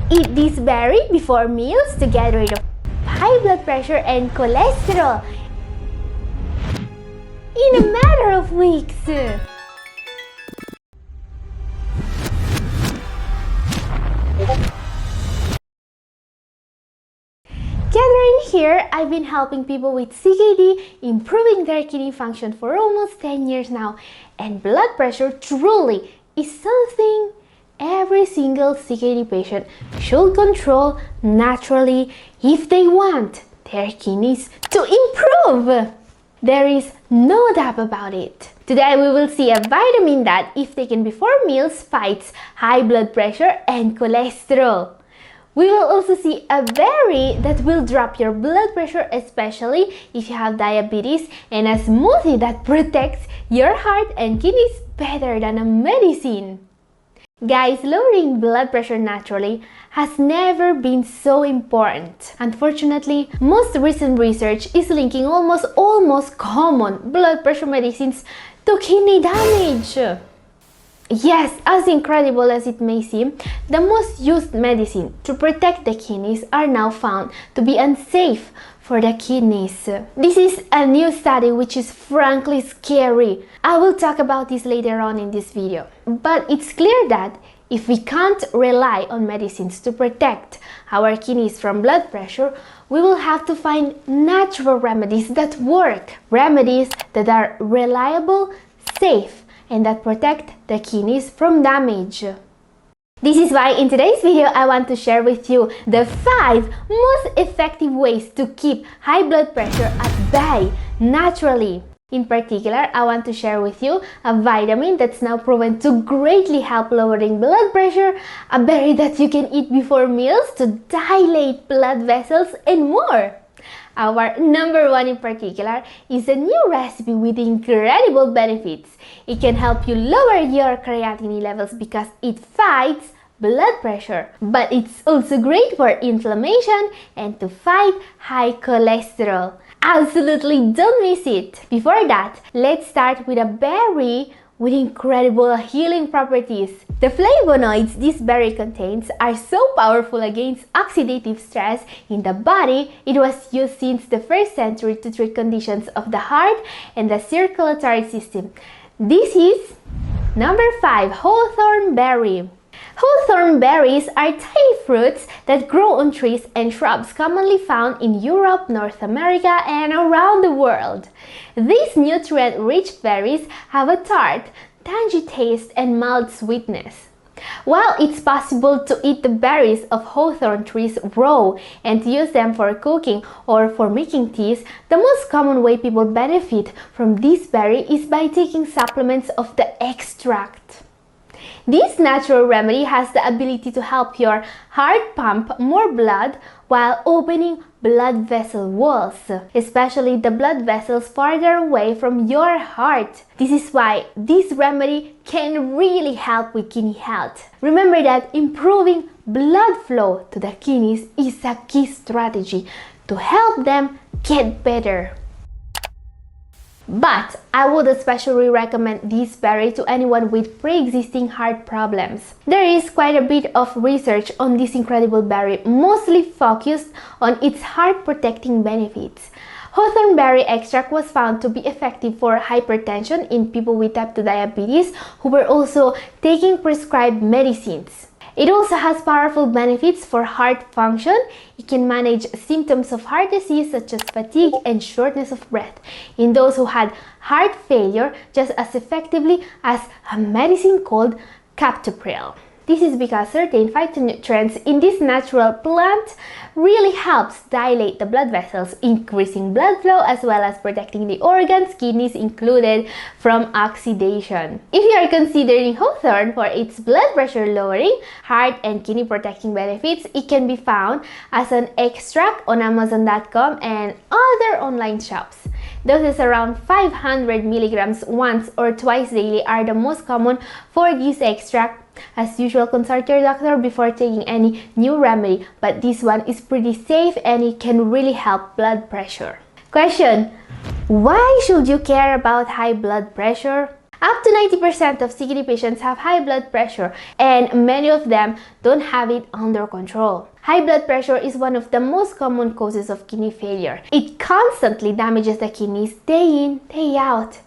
Eat this berry before meals to get rid of high blood pressure and cholesterol in a matter of weeks. Gathering here, I've been helping people with CKD, improving their kidney function for almost 10 years now, and blood pressure truly is something every single CKD patient should control naturally if they want their kidneys to improve. There is no doubt about it. Today we will see a vitamin that, if taken before meals, fights high blood pressure and cholesterol. We will also see a berry that will drop your blood pressure, especially if you have diabetes, and a smoothie that protects your heart and kidneys better than a medicine. Guys, lowering blood pressure naturally has never been so important. Unfortunately, most recent research is linking almost common blood pressure medicines to kidney damage. Yes, as incredible as it may seem, the most used medicine to protect the kidneys are now found to be unsafe for the kidneys. This is a new study which is frankly scary. I will talk about this later on in this video. But it's clear that if we can't rely on medicines to protect our kidneys from blood pressure, we will have to find natural remedies that work. Remedies that are reliable, safe, and that protect the kidneys from damage. This is why in today's video I want to share with you the 5 most effective ways to keep high blood pressure at bay naturally. In particular, I want to share with you a vitamin that's now proven to greatly help lowering blood pressure, a berry that you can eat before meals to dilate blood vessels, and more. Our number 1 in particular is a new recipe with incredible benefits. It can help you lower your creatinine levels because it fights blood pressure, but it's also great for inflammation and to fight high cholesterol. Absolutely don't miss it! Before that, let's start with a berry with incredible healing properties. The flavonoids this berry contains are so powerful against oxidative stress in the body. It was used since the 1st century to treat conditions of the heart and the circulatory system. This is number 5, hawthorn berry. Hawthorn berries are tiny fruits that grow on trees and shrubs commonly found in Europe, North America, and around the world. These nutrient-rich berries have a tart, tangy taste and mild sweetness. While it's possible to eat the berries of hawthorn trees raw and to use them for cooking or for making teas, the most common way people benefit from this berry is by taking supplements of the extract. This natural remedy has the ability to help your heart pump more blood while opening blood vessel walls, especially the blood vessels farther away from your heart. This is why this remedy can really help with kidney health. Remember that improving blood flow to the kidneys is a key strategy to help them get better. But I would especially recommend this berry to anyone with pre-existing heart problems. There is quite a bit of research on this incredible berry, mostly focused on its heart-protecting benefits. Hawthorn berry extract was found to be effective for hypertension in people with type 2 diabetes who were also taking prescribed medicines. It also has powerful benefits for heart function. It can manage symptoms of heart disease such as fatigue and shortness of breath in those who had heart failure just as effectively as a medicine called captopril. This is because certain phytonutrients in this natural plant really helps dilate the blood vessels, increasing blood flow as well as protecting the organs, kidneys included, from oxidation. If you are considering hawthorn for its blood pressure lowering, heart and kidney protecting benefits, it can be found as an extract on Amazon.com and other online shops. Doses around 500 milligrams once or twice daily are the most common for this extract. As usual, consult your doctor before taking any new remedy, but this one is pretty safe and it can really help blood pressure. Question: why should you care about high blood pressure? Up to 90% of CKD patients have high blood pressure, and many of them don't have it under control. High blood pressure is one of the most common causes of kidney failure. It constantly damages the kidneys day in, day out.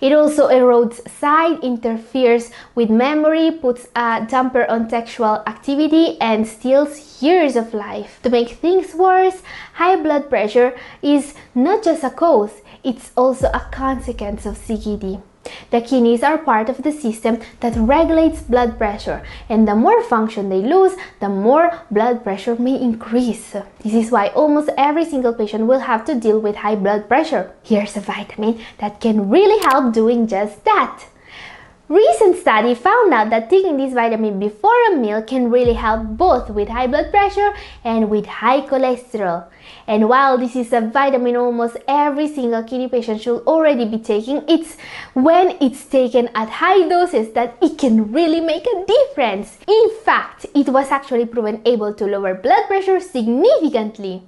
It also erodes sight, interferes with memory, puts a damper on sexual activity, and steals years of life. To make things worse, high blood pressure is not just a cause, it's also a consequence of CKD. The kidneys are part of the system that regulates blood pressure, and the more function they lose, the more blood pressure may increase. This is why almost every single patient will have to deal with high blood pressure. Here's a vitamin that can really help doing just that. Recent study found out that taking this vitamin before a meal can really help both with high blood pressure and with high cholesterol. And while this is a vitamin almost every single kidney patient should already be taking, it's when it's taken at high doses that it can really make a difference. In fact, it was actually proven able to lower blood pressure significantly.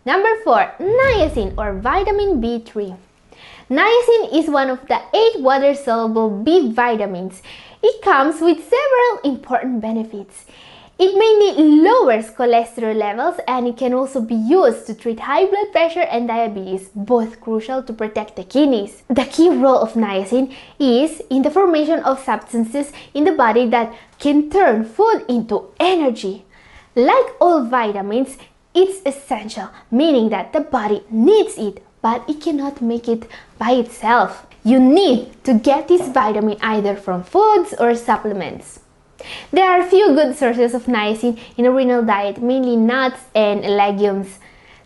Number 4. Niacin or vitamin B3. Niacin is one of the 8 water-soluble B vitamins. It comes with several important benefits. It mainly lowers cholesterol levels, and it can also be used to treat high blood pressure and diabetes, both crucial to protect the kidneys. The key role of niacin is in the formation of substances in the body that can turn food into energy. Like all vitamins, it's essential, meaning that the body needs it, but it cannot make it by itself. You need to get this vitamin either from foods or supplements. There are few good sources of niacin in a renal diet, mainly nuts and legumes.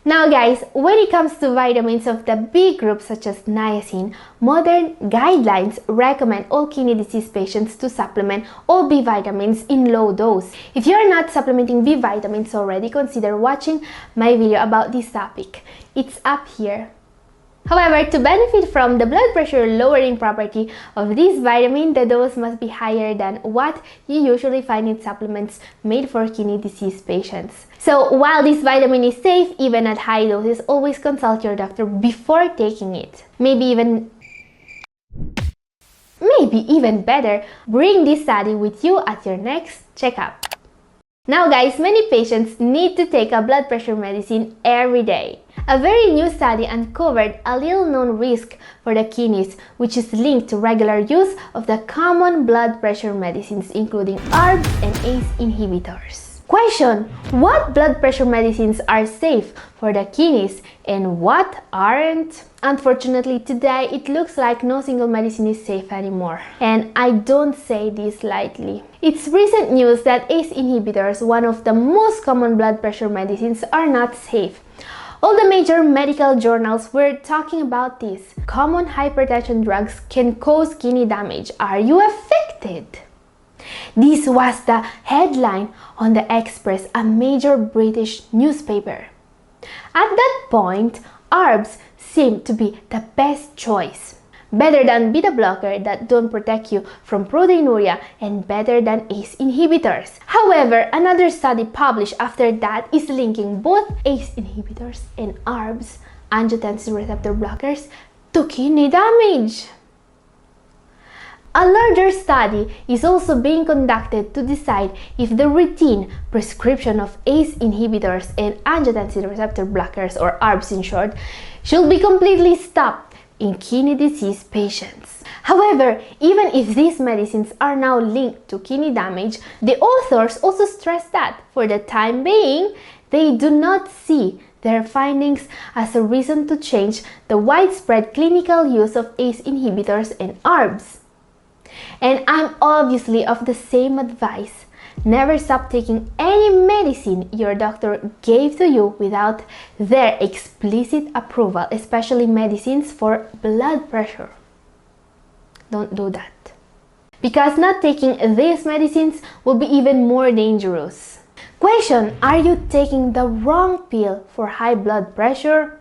Now guys, when it comes to vitamins of the B group such as niacin, modern guidelines recommend all kidney disease patients to supplement all B vitamins in low dose. If you are not supplementing B vitamins already, consider watching my video about this topic. It's up here. However, to benefit from the blood pressure lowering property of this vitamin, the dose must be higher than what you usually find in supplements made for kidney disease patients. So while this vitamin is safe, even at high doses, always consult your doctor before taking it. Maybe even better, bring this study with you at your next checkup. Now guys, many patients need to take a blood pressure medicine every day. A very new study uncovered a little known risk for the kidneys, which is linked to regular use of the common blood pressure medicines including ARBs and ACE inhibitors. Question: what blood pressure medicines are safe for the kidneys and what aren't? Unfortunately, today it looks like no single medicine is safe anymore. And I don't say this lightly. It's recent news that ACE inhibitors, one of the most common blood pressure medicines, are not safe. All the major medical journals were talking about this. Common hypertension drugs can cause kidney damage. Are you affected? This was the headline on the Express, a major British newspaper. At that point, ARBs seemed to be the best choice. Better than beta blocker that don't protect you from proteinuria, and better than ACE inhibitors. However, another study published after that is linking both ACE inhibitors and ARBs, angiotensin receptor blockers, to kidney damage. A larger study is also being conducted to decide if the routine prescription of ACE inhibitors and angiotensin receptor blockers, or ARBs in short, should be completely stopped in kidney disease patients. However, even if these medicines are now linked to kidney damage, the authors also stress that, for the time being, they do not see their findings as a reason to change the widespread clinical use of ACE inhibitors and ARBs. And I'm obviously of the same advice. Never stop taking any medicine your doctor gave to you without their explicit approval, especially medicines for blood pressure. Don't do that. Because not taking these medicines will be even more dangerous. Question: are you taking the wrong pill for high blood pressure?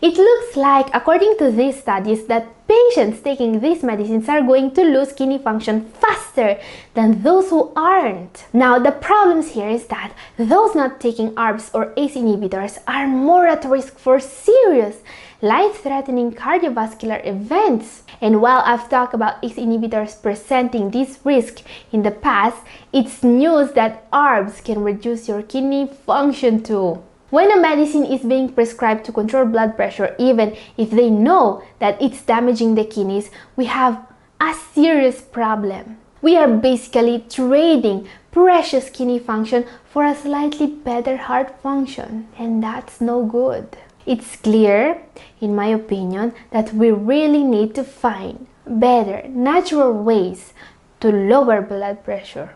It looks like, according to these studies, that patients taking these medicines are going to lose kidney function faster than those who aren't. Now, the problems here is that those not taking ARBs or ACE inhibitors are more at risk for serious, life-threatening cardiovascular events. And while I've talked about ACE inhibitors presenting this risk in the past, it's news that ARBs can reduce your kidney function too. When a medicine is being prescribed to control blood pressure, even if they know that it's damaging the kidneys, we have a serious problem. We are basically trading precious kidney function for a slightly better heart function, and that's no good. It's clear, in my opinion, that we really need to find better, natural ways to lower blood pressure.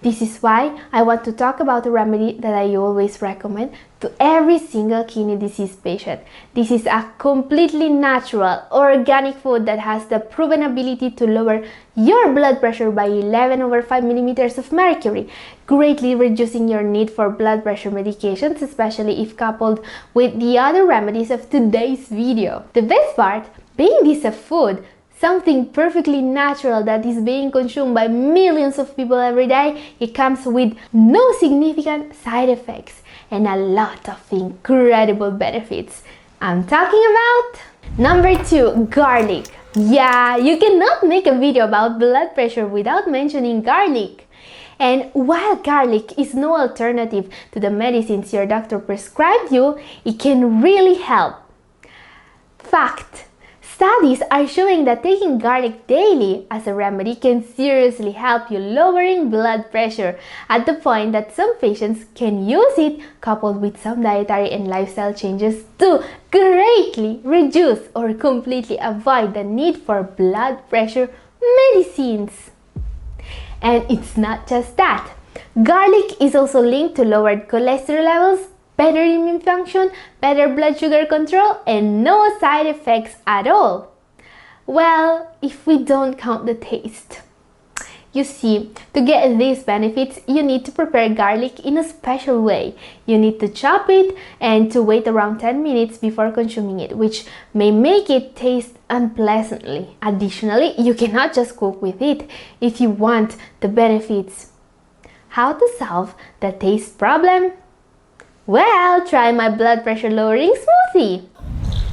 This is why I want to talk about a remedy that I always recommend to every single kidney disease patient. This is a completely natural, organic food that has the proven ability to lower your blood pressure by 11/5 millimeters of mercury, greatly reducing your need for blood pressure medications, especially if coupled with the other remedies of today's video. The best part, being this a food, something perfectly natural that is being consumed by millions of people every day, it comes with no significant side effects and a lot of incredible benefits. I'm talking about number 2, garlic. Yeah, you cannot make a video about blood pressure without mentioning garlic. And while garlic is no alternative to the medicines your doctor prescribed you, it can really help. Fact. Studies are showing that taking garlic daily as a remedy can seriously help you lowering blood pressure, at the point that some patients can use it coupled with some dietary and lifestyle changes to greatly reduce or completely avoid the need for blood pressure medicines. And it's not just that. Garlic is also linked to lowered cholesterol levels, better immune function, better blood sugar control, and no side effects at all. Well, if we don't count the taste. You see, to get these benefits, you need to prepare garlic in a special way. You need to chop it and to wait around 10 minutes before consuming it, which may make it taste unpleasantly. Additionally, you cannot just cook with it if you want the benefits. How to solve the taste problem? Well, try my blood pressure lowering smoothie.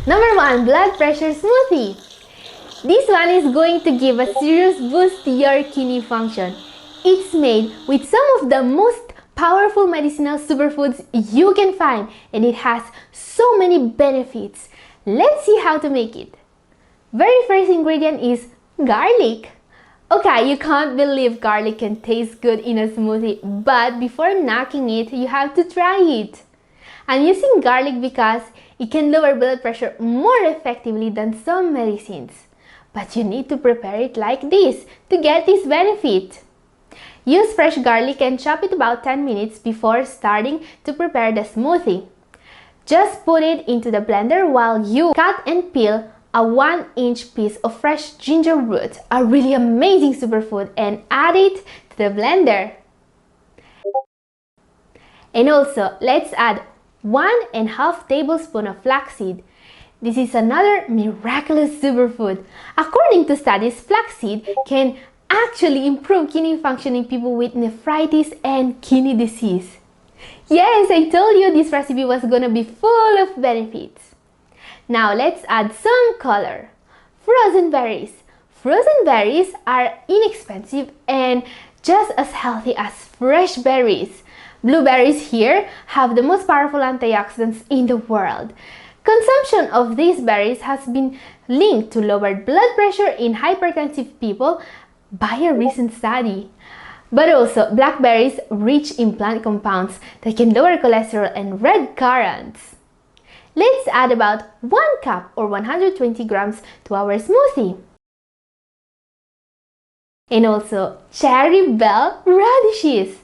Number 1, blood pressure smoothie. This one is going to give a serious boost to your kidney function. It's made with some of the most powerful medicinal superfoods you can find, and it has so many benefits. Let's see how to make it. Very first ingredient is garlic. Okay, you can't believe garlic can taste good in a smoothie, but before knocking it, you have to try it. I'm using garlic because it can lower blood pressure more effectively than some medicines. But you need to prepare it like this to get this benefit. Use fresh garlic and chop it about 10 minutes before starting to prepare the smoothie. Just put it into the blender while you cut and peel a 1-inch piece of fresh ginger root, a really amazing superfood, and add it to the blender. And also, let's add 1.5 tablespoons of flaxseed. This is another miraculous superfood. According to studies, flaxseed can actually improve kidney function in people with nephritis and kidney disease. Yes, I told you this recipe was gonna be full of benefits. Now let's add some color. Frozen berries. Frozen berries are inexpensive and just as healthy as fresh berries. Blueberries here have the most powerful antioxidants in the world. Consumption of these berries has been linked to lowered blood pressure in hypertensive people by a recent study. But also, blackberries rich in plant compounds that can lower cholesterol and red currants. Let's add about 1 cup or 120 grams to our smoothie. And also, cherry bell radishes.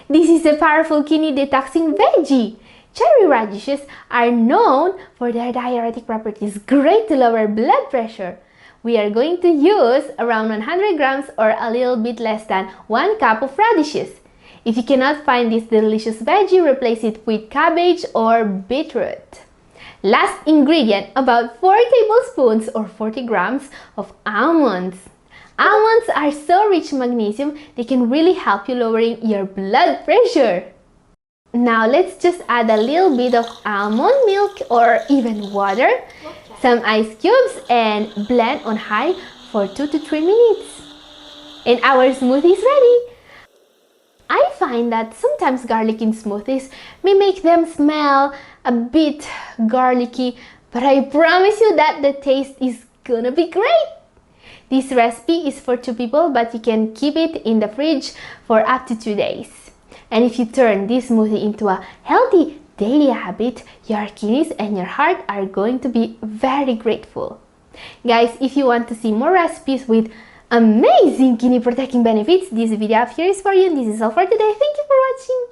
This is a powerful kidney detoxing veggie. Cherry radishes are known for their diuretic properties, great to lower blood pressure. We are going to use around 100 grams or a little bit less than 1 cup of radishes. If you cannot find this delicious veggie, replace it with cabbage or beetroot. Last ingredient, about 4 tablespoons or 40 grams of almonds. Almonds are so rich in magnesium, they can really help you lowering your blood pressure. Now let's just add a little bit of almond milk or even water, some ice cubes, and blend on high for 2 to 3 minutes. And our smoothie is ready. I find that sometimes garlic in smoothies may make them smell a bit garlicky, but I promise you that the taste is gonna be great. This recipe is for 2 people, but you can keep it in the fridge for up to 2 days. And if you turn this smoothie into a healthy daily habit, your kidneys and your heart are going to be very grateful. Guys, if you want to see more recipes with amazing kidney protecting benefits, this video up here is for you, and this is all for today. Thank you for watching.